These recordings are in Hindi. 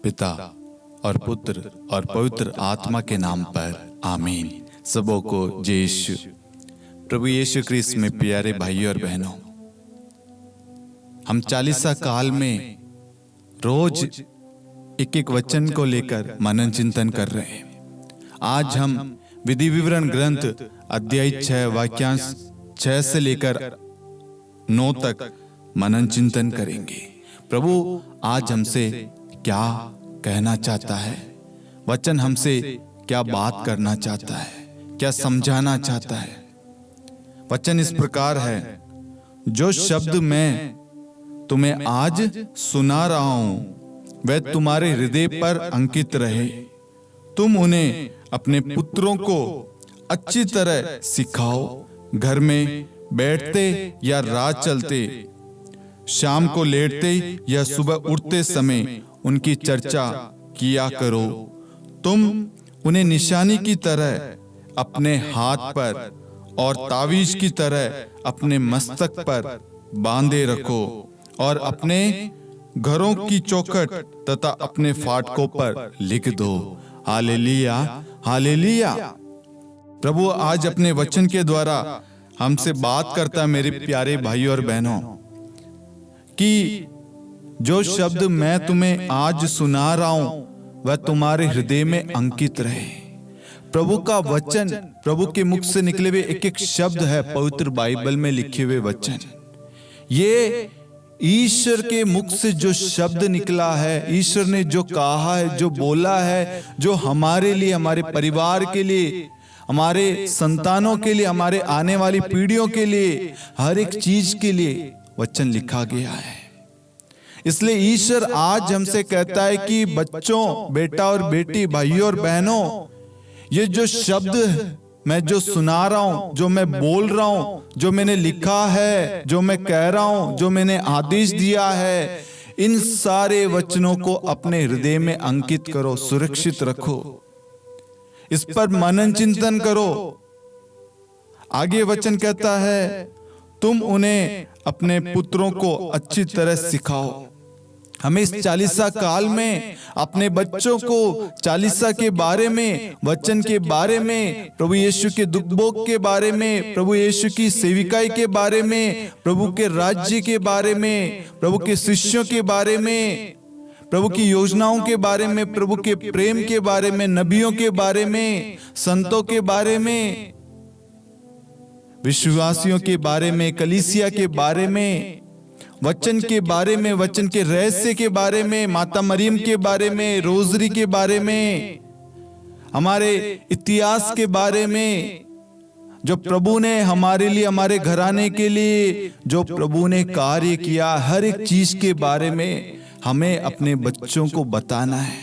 पिता और पुत्र और पवित्र आत्मा के नाम पर आमीन। सबों को जय यीशु। प्रभु यीशु क्रिस्त में प्यारे भाइयों और बहनों, हम चालीसा काल में रोज एक एक वचन को लेकर मनन चिंतन कर रहे हैं। आज हम विधि विवरण ग्रंथ अध्याय 6 वाक्यांश 6 से लेकर 9 तक मनन चिंतन करेंगे। प्रभु आज हमसे क्या कहना चाहता है, वचन हमसे क्या बात करना चाहता है, क्या समझाना चाहता है। वचन इस प्रकार है, जो शब्द मैं तुम्हें आज सुना रहा हूं वह तुम्हारे हृदय पर अंकित रहे। तुम उन्हें अपने पुत्रों को अच्छी तरह सिखाओ। घर में बैठते या रात चलते, शाम को लेटते या सुबह उठते समय उनकी चर्चा किया करो। तुम उन्हें निशानी की तरह अपने हाथ पर और तावीज की तरह अपने मस्तक पर बांधे रखो और अपने घरों की चौखट तथा अपने फाटकों पर लिख दो। Hallelujah, hallelujah. प्रभु आज अपने वचन के द्वारा हमसे बात करता है, मेरे प्यारे भाइयों और बहनों, कि जो शब्द मैं तुम्हें आज सुना रहा हूं वह तुम्हारे हृदय में अंकित रहे। प्रभु का वचन, प्रभु के मुख से निकले हुए एक एक शब्द है पवित्र बाइबल में लिखे हुए वचन। ये ईश्वर के मुख से जो शब्द निकला है, ईश्वर ने जो कहा है, जो बोला है, जो हमारे लिए, हमारे परिवार के लिए, हमारे संतानों के लिए, हमारे आने वाली पीढ़ियों के लिए, हर एक चीज के लिए वचन लिखा गया है। इसलिए ईश्वर आज हमसे कहता है कि बच्चों, बेटा और बेटी, भाइयों और बहनों, ये जो शब्द मैं जो सुना रहा हूं, जो मैं बोल रहा हूं, जो मैंने लिखा है, जो मैं कह रहा हूं, जो मैंने आदेश दिया है, इन सारे वचनों को अपने हृदय में अंकित करो, सुरक्षित रखो, इस पर मनन चिंतन करो। आगे वचन कहता है, तुम उन्हें अपने पुत्रों को अच्छी तरह सिखाओ। हमें इस चालीसा काल में अपने बच्चों को चालीसा के बारे में, वचन के बारे में, प्रभु यीशु के दुख भोग के बारे में, प्रभु यीशु की सेविकाई के बारे में, प्रभु के राज्य के बारे में, प्रभु के शिष्यों के बारे में, प्रभु की योजनाओं के बारे में, प्रभु के प्रेम के बारे में, नबियों के बारे में, संतों के बारे में, विश्वासियों के बारे में, कलीसिया के बारे में, वचन के बारे में, वचन के रहस्य के बारे में, माता मरियम के बारे में, रोजरी के बारे में, हमारे इतिहास के बारे में, जो प्रभु ने हमारे लिए, हमारे घराने के लिए जो प्रभु ने कार्य किया, हर एक चीज के बारे में हमें अपने बच्चों को बताना है।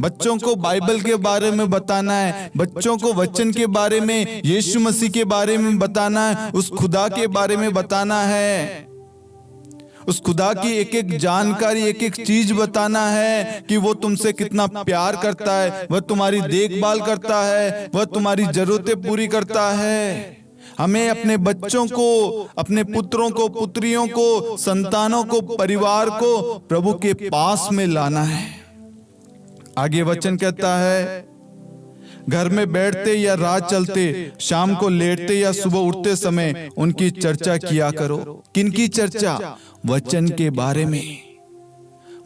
बच्चों को बाइबल के बारे में बताना है, बच्चों को वचन के बारे में, यीशु मसीह के बारे में बताना है, उस खुदा के बारे में बताना है, उस खुदा की एक एक जानकारी, एक एक चीज बताना है कि वो तुमसे कितना प्यार करता है, वह तुम्हारी देखभाल करता है, वह तुम्हारी जरूरतें पूरी करता है। हमें अपने बच्चों को, अपने पुत्रों को, पुत्रियों को, संतानों को, परिवार को प्रभु के पास में लाना है। आगे वचन कहता है, घर में बैठते या रात चलते, शाम को लेटते या सुबह उठते समय उनकी चर्चा किया करो। किनकी चर्चा? वचन के बारे में।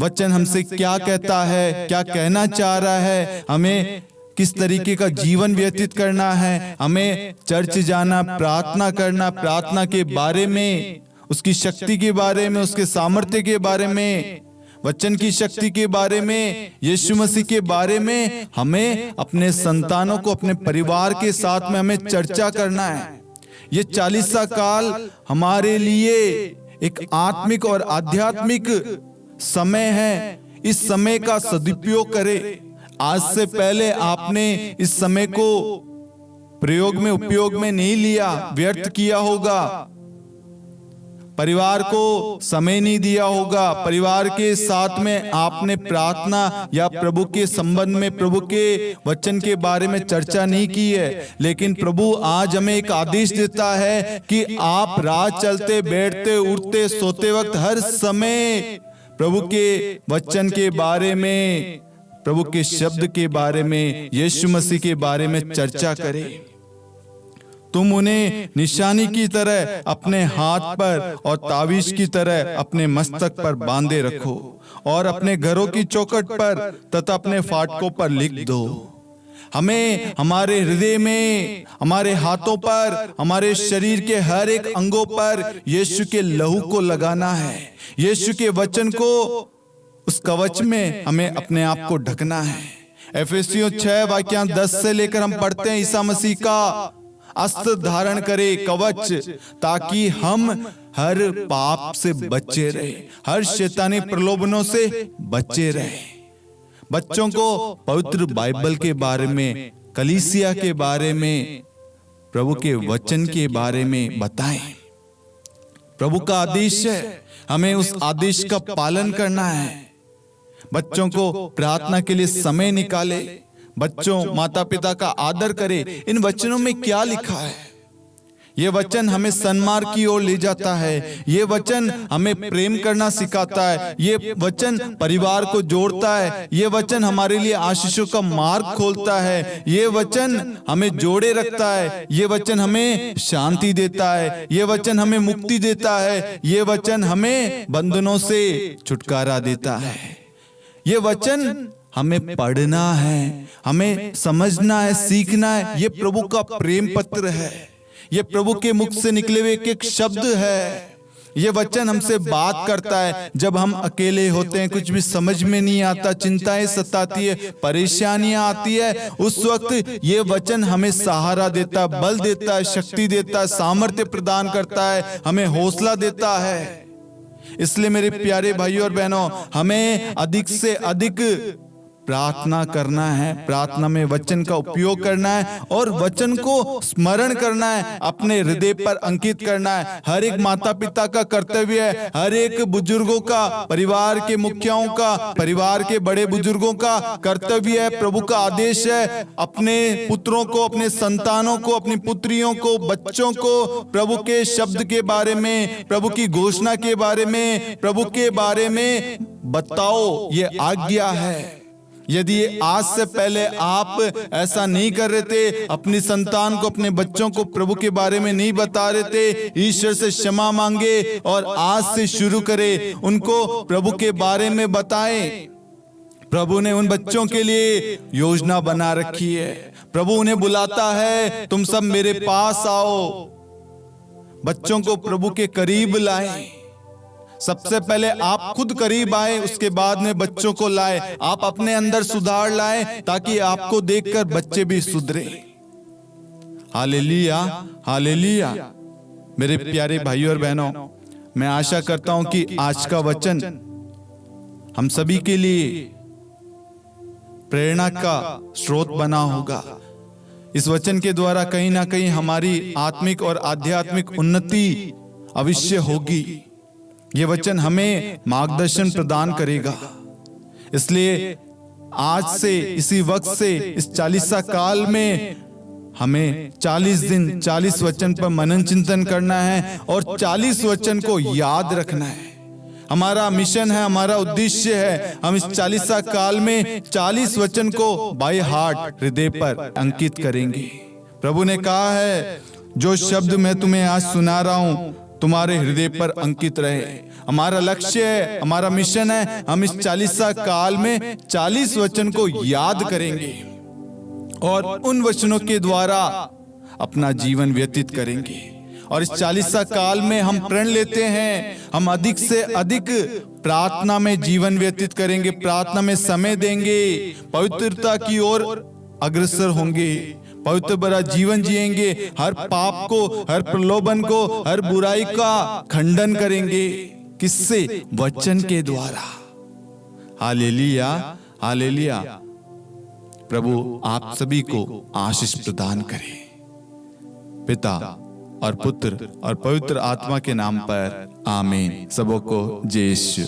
वचन हमसे क्या कहता है, क्या कहना चाह रहा है, हमें किस तरीके का जीवन व्यतीत करना है, हमें चर्च जाना, प्रार्थना करना, प्रार्थना के बारे में, उसकी शक्ति के बारे में, उसके सामर्थ्य के बारे में, वचन की शक्ति के बारे में, यीशु मसीह के बारे में हमें अपने संतानों को, अपने परिवार के साथ में हमें चर्चा करना है। ये चालीसा काल हमारे लिए एक आत्मिक और आध्यात्मिक समय है। इस समय का सदुपयोग करें। आज से पहले आपने इस समय को प्रयोग में, उपयोग में नहीं लिया, व्यर्थ किया होगा, परिवार को समय नहीं दिया होगा, परिवार के साथ में आपने प्रार्थना या प्रभु के संबंध में, प्रभु के वचन के बारे में चर्चा नहीं की है। लेकिन प्रभु आज हमें एक आदेश देता है कि आप रात चलते, बैठते, उठते, सोते वक्त हर समय प्रभु के वचन के बारे में, प्रभु के शब्द के बारे में, यीशु मसीह के बारे में चर्चा करें। तुम उन्हें निशानी की तरह अपने हाथ पर और तावीज की तरह अपने मस्तक पर बांधे रखो और अपने घरों की चौखट पर तथा अपने फाटकों पर लिख दो। हमें हमारे हृदय में, हमारे हाथों पर, हमारे शरीर के हर एक अंगों पर यीशु के लहू को लगाना है। यीशु के वचन को, उस कवच में हमें अपने आप को ढकना है। एफेसियों 6 वाक्य 10 से लेकर हम पढ़ते हैं, ईसा मसीह का अस्त्र धारण करे, कवच, ताकि हम हर पाप से बचे रहे, हर शैतानी प्रलोभनों से बचे रहे। बच्चों को पवित्र बाइबल के बारे में, कलीसिया के बारे में, प्रभु के वचन के बारे में बताएं। प्रभु का आदेश है, हमें उस आदेश का पालन करना है। बच्चों को प्रार्थना के लिए समय निकाले, बच्चों माता पिता का आदर करे। इन वचनों में क्या लिखा है? ये वचन हमें सन्मार्ग की ओर ले जाता है। ये वचन हमें प्रेम करना सिखाता है। ये वचन परिवार को जोड़ता है। ये वचन हमारे लिए आशीषों का मार्ग खोलता है। ये वचन हमें जोड़े रखता है। ये वचन हमें शांति देता है। ये वचन हमें मुक्ति देता है। ये वचन हमें बंधनों से छुटकारा देता है। ये वचन हमें पढ़ना है, हमें समझना है, सीखना है। ये प्रभु का प्रेम पत्र है। ये प्रभु के मुख से निकले हुए एक एक शब्द है। ये वचन हमसे बात करता है। जब हम अकेले होते हैं, कुछ भी समझ में नहीं आता, चिंताएं सताती है, परेशानियां आती है, उस वक्त ये वचन हमें सहारा देता है, बल देता है, शक्ति देता है, सामर्थ्य प्रदान करता है, हमें हौसला देता है। इसलिए मेरे प्यारे भाइयों और बहनों, हमें अधिक से अधिक प्रार्थना करना है, प्रार्थना में वचन का उपयोग करना है और वचन को स्मरण करना है, अपने हृदय पर अंकित करना है। हर एक माता पिता का कर्तव्य है, हर एक बुजुर्गों का, परिवार के मुखियाओं का, परिवार के बड़े बुजुर्गों का कर्तव्य है, प्रभु का आदेश है, अपने पुत्रों को, अपने संतानों को, अपनी पुत्रियों को, बच्चों को प्रभु के शब्द के बारे में, प्रभु की घोषणा के बारे में, प्रभु के बारे में बताओ। ये आज्ञा है। यदि आज से पहले आप ऐसा नहीं कर रहे थे, अपनी संतान को, अपने बच्चों को प्रभु के बारे में नहीं बता रहे थे, ईश्वर से क्षमा मांगे और आज से शुरू करें, उनको प्रभु के बारे में बताएं। प्रभु ने उन बच्चों के लिए योजना बना रखी है। प्रभु उन्हें बुलाता है, तुम सब मेरे पास आओ। बच्चों को प्रभु के करीब लाएं। सबसे पहले आप खुद करीब आए, उसके बाद में बच्चों को लाए। आप अपने अंदर सुधार लाए ताकि आपको देखकर बच्चे भी सुधरे। Hallelujah, hallelujah. मेरे प्यारे भाइयों और बहनों, मैं आशा करता हूं कि आज का वचन हम सभी के लिए प्रेरणा का स्रोत बना होगा। इस वचन के द्वारा कहीं ना कहीं हमारी आत्मिक और आध्यात्मिक उन्नति अवश्य होगी। ये वचन हमें मार्गदर्शन प्रदान करेगा। इसलिए आज से, इसी वक्त से, इस 40 काल में हमें 40 दिन 40 वचन पर मनन चिंतन करना है और 40 वचन को याद रखना है। हमारा मिशन है, हमारा उद्देश्य है, हम इस 40 काल में 40 वचन को बाय हार्ट, हृदय पर अंकित करेंगे। प्रभु ने कहा है, जो शब्द मैं तुम्हें आज सुना रहा हूं तुम्हारे हृदय पर अंकित रहे। हमारा लक्ष्य है, हमारा मिशन है, हम इस 40 काल में 40 वचन को याद करेंगे और उन वचनों के द्वारा अपना जीवन व्यतीत करेंगे। और इस 40 काल में हम प्रण लेते हैं, हम अधिक से अधिक प्रार्थना में जीवन व्यतीत करेंगे, प्रार्थना में समय देंगे, पवित्रता की ओर अग्रसर होंगे, पवित्र भरा जीवन जिएंगे, हर पाप को, हर प्रलोभन को, हर बुराई का खंडन करेंगे। किससे? वचन के द्वारा। Hallelujah, hallelujah. प्रभु आप सभी को आशीष प्रदान करे। पिता और पुत्र और पवित्र आत्मा के नाम पर आमीन। सबों को जय यीशु।